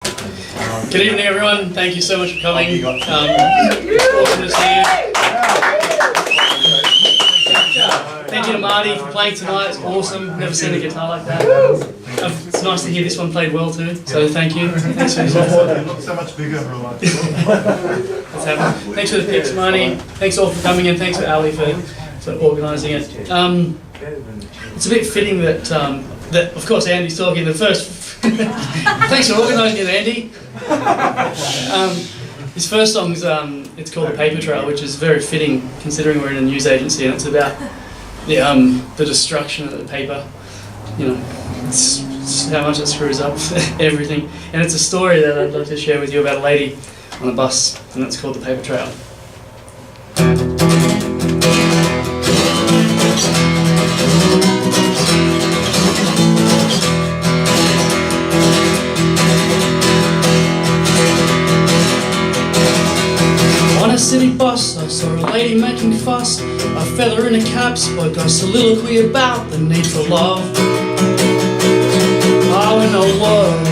Good evening, everyone. Thank you so much for coming. It's awesome to see you. Thank you to Marty for playing tonight. It's awesome. Never seen a guitar like that. It's nice to hear this one played well too. So thank you. Thanks for so much bigger, bro. Thanks for the picks, Marty. Thanks all for coming, and thanks for Ali for organising it. It's a bit fitting that that of course Andy's talking. The first. Thanks for organising it, Andy. His first song's it's called Papertrail, which is very fitting considering we're in a news agency and it's about the destruction of the paper. You know, it's how much it screws up everything. And it's a story that I'd love to share with you about a lady on a bus, and that's called the Papertrail. On a city bus, I saw a lady making fuss. A feather in a cap spoke a soliloquy about the need for love. Oh, in a world.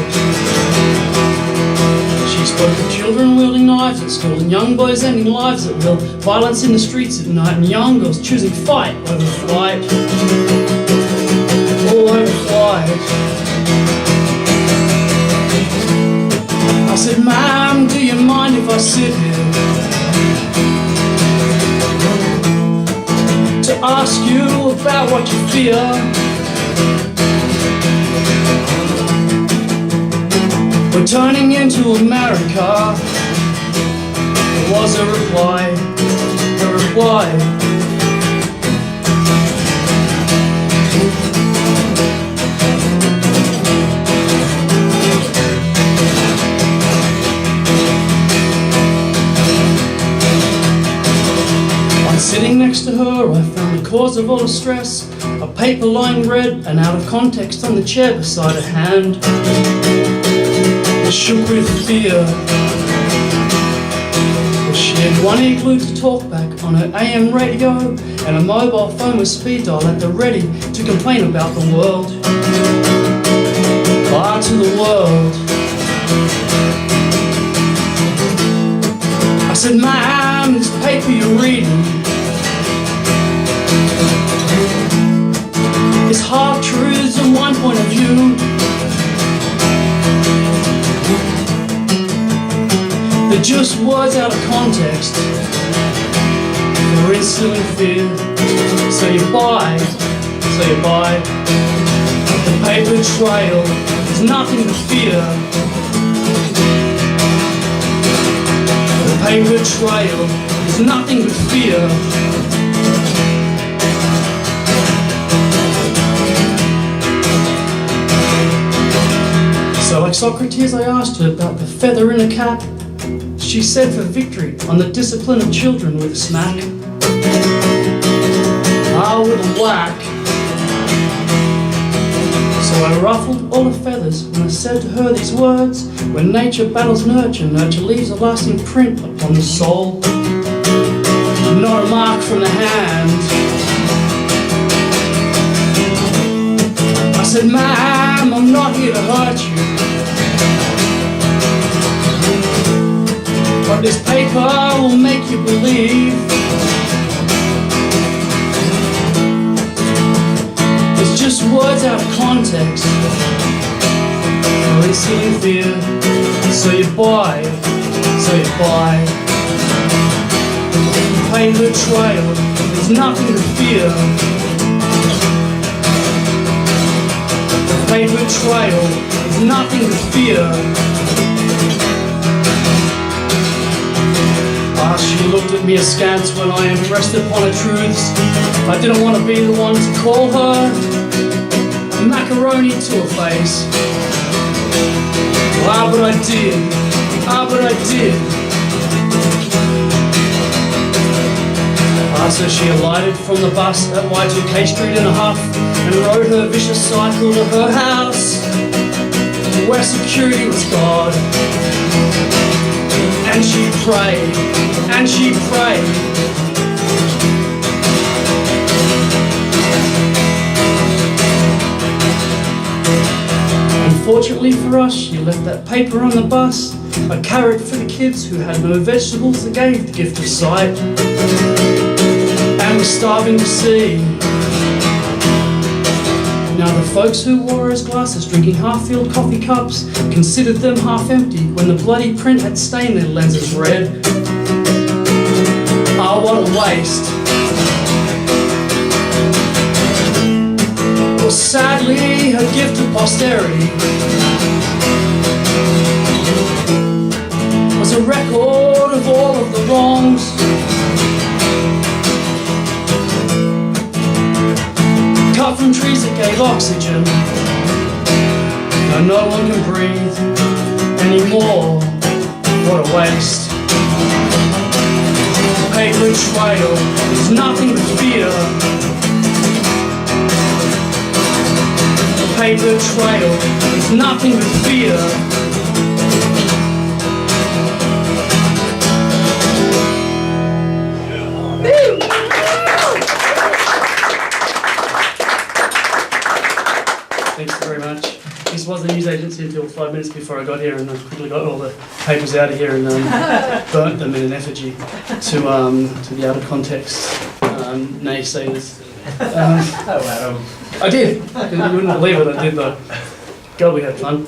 She spoke of children wielding knives at school and young boys ending lives at will. Violence in the streets at night and young girls choosing fight over flight. Oh, over flight. I said, ma'am, do you mind if I sit here to ask you about what you fear? We're turning into America. There was a reply, Sitting next to her, I found the cause of all the stress. A paper lying red and out of context on the chair beside her hand. It shook with fear. She had one ear glued to talkback on her AM radio, and a mobile phone with speed dial at the ready to complain about the world. Far to the world. I said, ma'am, this paper you're reading it's half-truths and one point of view. They're just words out of context. They're instilling fear. So you buy. The paper trail is nothing to fear. The paper trail is nothing but fear. So like Socrates, I asked her about the feather in a cap. She said for victory on the discipline of children with a smack. Ah, with a whack. So I ruffled all the feathers and I said to her these words: when nature battles nurture, nurture leaves a lasting print upon the soul. Not a mark from the hand. I said, ma'am, I'm not here to hurt you, but this paper will make you believe. It's just words out of context. You're instilling fear. So you buy. The paper trail, there's nothing to fear. The paper trail, there's nothing to fear. She looked at me askance when I impressed upon her truths. I didn't want to be the one to call her a macaroni to her face. Ah, but I did. So she alighted from the bus at Y2K Street in a huff and rode her vicious cycle to her house, where security was God. And she prayed. And Unfortunately for us, she left that paper on the bus, a carrot for the kids who had no vegetables that gave the gift of sight. And we're starving to see. Now the folks who wore his glasses, drinking half-filled coffee cups, considered them half empty when the bloody print had stained their lenses red. Ah, what a waste. Well, sadly, her gift to posterity was a record of all of the wrongs. Cut from trees that gave oxygen. Now no one can breathe anymore. What a waste. Paper trail is nothing but fear. Paper trail is nothing but fear. Thanks very much. This was the news agency until 5 minutes before I got here, and I quickly got all the papers out of here and burnt them in an effigy to the out of context naysayers. I did. You wouldn't believe it. I did though. God, we had fun.